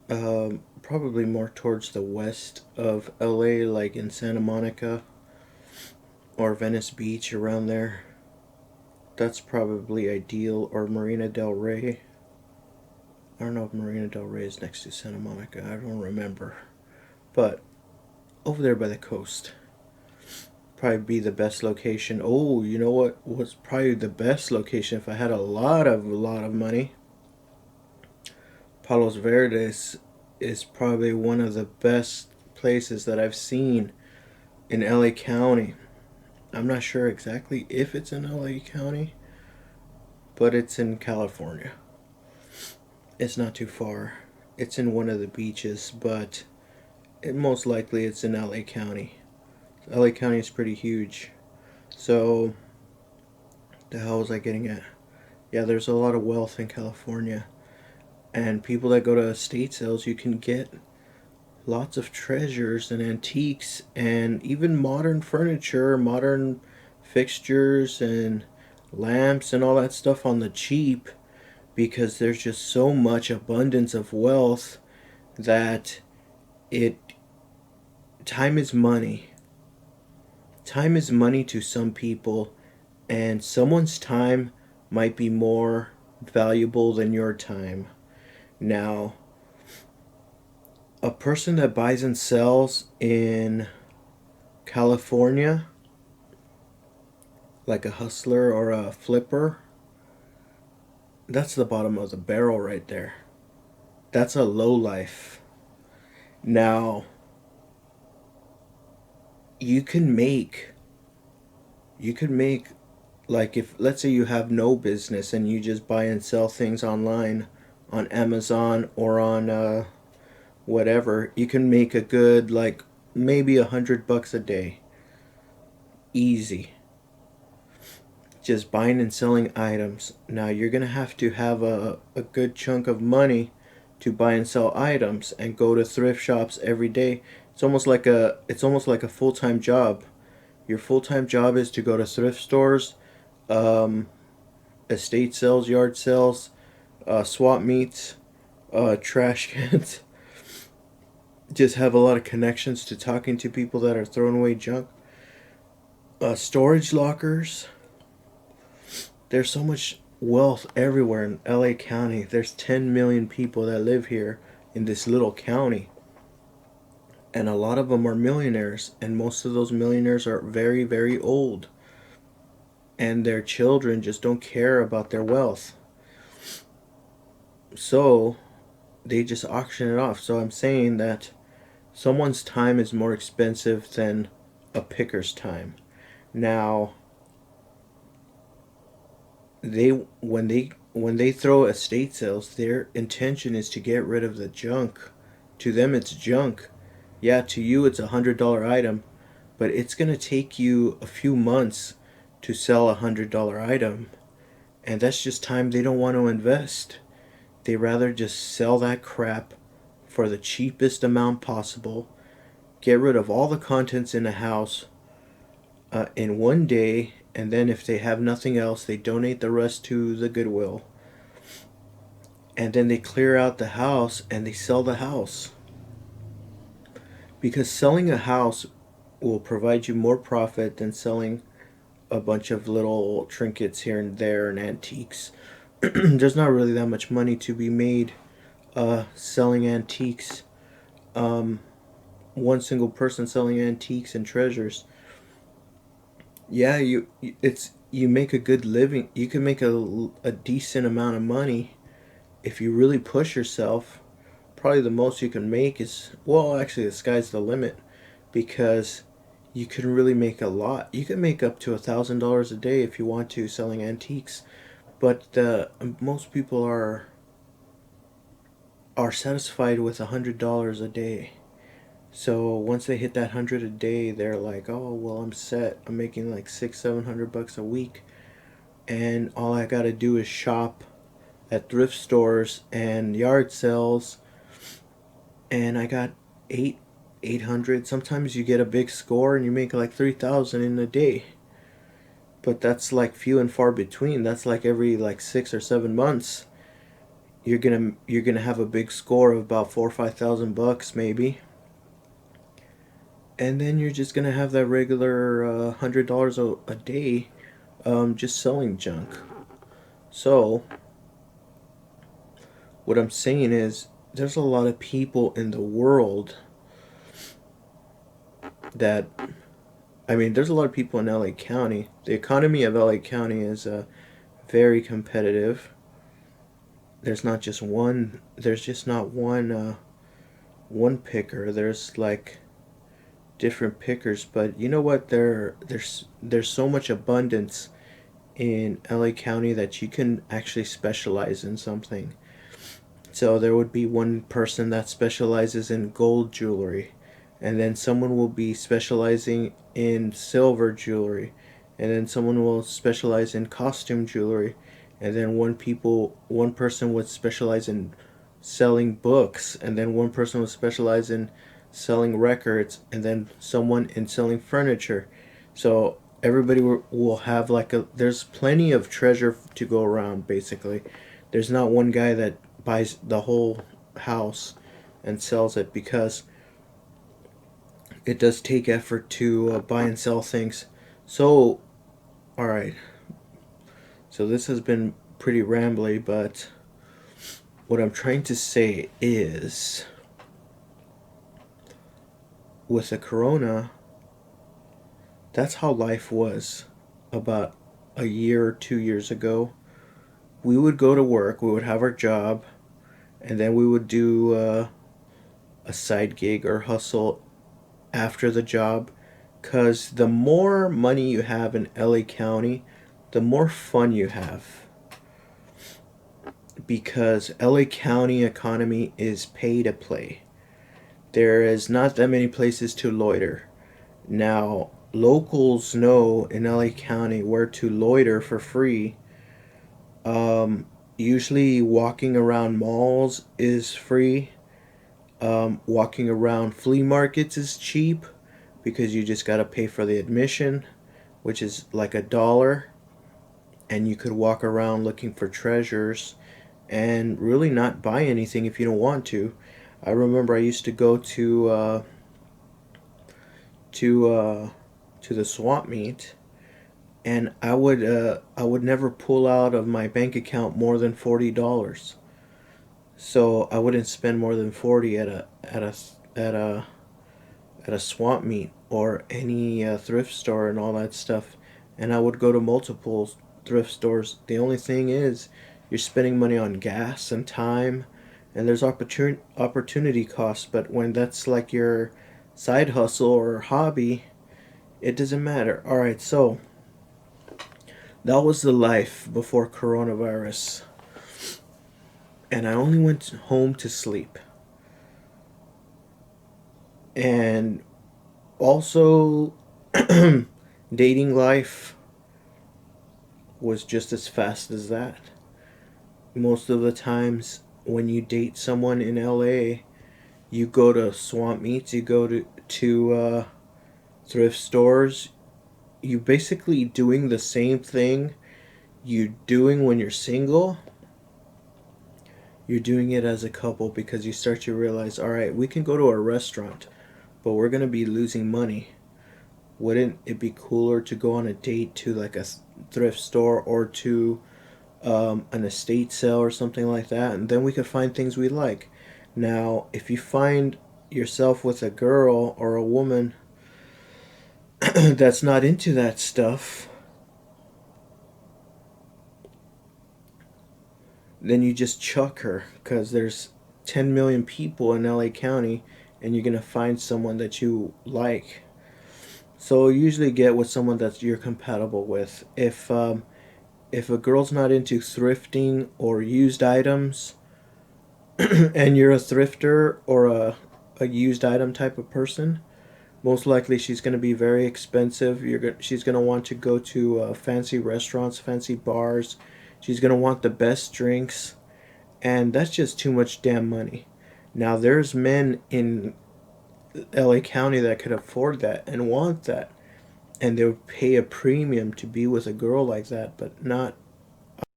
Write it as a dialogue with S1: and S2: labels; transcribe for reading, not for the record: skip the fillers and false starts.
S1: Probably more towards the west of LA, like in Santa Monica or Venice Beach around there. That's probably ideal, or Marina Del Rey. I don't know if Marina Del Rey is next to Santa Monica. I don't remember. But over there by the coast. Probably be the best location. Oh, you know what was probably the best location if I had a lot of money? Palos Verdes is probably one of the best places that I've seen in LA County. I'm not sure exactly if it's in LA County, but it's in California. It's not too far. It's in one of the beaches, but most likely it's in LA County. LA County is pretty huge. So, the hell was I getting at? Yeah, there's a lot of wealth in California. And people that go to estate sales, you can get lots of treasures and antiques and even modern furniture, modern fixtures and lamps and all that stuff on the cheap because there's just so much abundance of wealth that it time is money. Time is money to some people, and someone's time might be more valuable than your time. Now, a person that buys and sells in California, like a hustler or a flipper, that's the bottom of the barrel right there. That's a low life. Now, you can make you can make like if let's say you have no business and you just buy and sell things online on Amazon or on whatever, you can make a good like maybe $100 a day, easy, just buying and selling items. Now you're gonna have to have a good chunk of money to buy and sell items and go to thrift shops every day. It's almost like a full-time job. Your full-time job is to go to thrift stores, um, estate sales, yard sales, swap meets, trash cans. Just have a lot of connections to talking to people that are throwing away junk. Storage lockers. There's so much wealth everywhere in LA County. There's 10 million people that live here in this little county. And a lot of them are millionaires. And most of those millionaires are very, very old. And their children just don't care about their wealth. So they just auction it off. So I'm saying that someone's time is more expensive than a picker's time. Now, they when they throw estate sales, their intention is to get rid of the junk. To them, it's junk. Yeah, to you, it's $100 item, but it's gonna take you a few months to sell $100 item, and that's just time they don't want to invest. They rather just sell that crap for the cheapest amount possible, get rid of all the contents in the house in one day, and then if they have nothing else, they donate the rest to the Goodwill. And then they clear out the house and they sell the house. Because selling a house will provide you more profit than selling a bunch of little trinkets here and there and antiques. There's not really that much money to be made selling antiques. Um, One single person selling antiques and treasures. Yeah, you make a good living. You can make a decent amount of money if you really push yourself. Probably the most you can make is, well, actually the sky's the limit because you can really make a lot. You can make up to $1,000 a day if you want to selling antiques, but most people are satisfied with $100 a day. So once they hit that 100 a day, they're like, oh well, I'm set. I'm making like 600-700 bucks a week, and all I gotta do is shop at thrift stores and yard sales, and I got 800. Sometimes you get a big score and you make like 3,000 in a day, but that's like few and far between. That's like every like 6 or 7 months. you're gonna have a big score of about 4 or 5 thousand bucks maybe, and then you're just gonna have that regular $100 a day, just selling junk. So what I'm saying is, there's a lot of people in the world that, I mean, there's a lot of people in LA County. The economy of LA County is very competitive. There's not just one. There's just not one picker. There's like different pickers. But you know what? There's so much abundance in LA County that you can actually specialize in something. So there would be one person that specializes in gold jewelry, and then someone will be specializing in silver jewelry, and then someone will specialize in costume jewelry, and then one person would specialize in selling books, and then one person would specialize in selling records, and then someone in selling furniture. So everybody will have like a, there's plenty of treasure to go around basically. There's not one guy that buys the whole house and sells it, because it does take effort to buy and sell things. So, all right. So this has been pretty rambly, but what I'm trying to say is, with the corona, that's how life was about a year or 2 years ago. We would go to work, we would have our job, and then we would do a side gig or hustle after the job, because the more money you have in LA County, the more fun you have, because LA County economy is pay to play. There is not that many places to loiter. Now, locals know in LA County where to loiter for free. Usually walking around malls is free. Walking around flea markets is cheap, because you just gotta pay for the admission, which is like $1, and you could walk around looking for treasures and really not buy anything if you don't want to. I remember I used to go to to the swap meet, and I would never pull out of my bank account more than $40. So I wouldn't spend more than 40 at a swap meet or any thrift store and all that stuff. And I would go to multiple thrift stores. The only thing is, you're spending money on gas and time, and there's opportunity costs. But when that's like your side hustle or hobby, it doesn't matter. All right, so that was the life before coronavirus, and I only went home to sleep. And also, dating life was just as fast as that. Most of the times when you date someone in LA, you go to swamp meets, you go to thrift stores. You basically doing the same thing you're doing when you're single. You're doing it as a couple, because you start to realize, all right, we can go to a restaurant, but we're gonna be losing money. Wouldn't it be cooler to go on a date to like a thrift store or to an estate sale or something like that, and then we could find things we like. Now, if you find yourself with a girl or a woman that's not into that stuff, then you just chuck her, because there's 10 million people in LA County, and you're going to find someone that you like. So usually get with someone that you're compatible with. If a girl's not into thrifting or used items, and you're a thrifter or a used item type of person, most likely she's going to be very expensive. She's going to want to go to fancy restaurants, fancy bars. She's going to want the best drinks, and that's just too much damn money. Now, there's men in LA County that could afford that and want that, and they would pay a premium to be with a girl like that, but not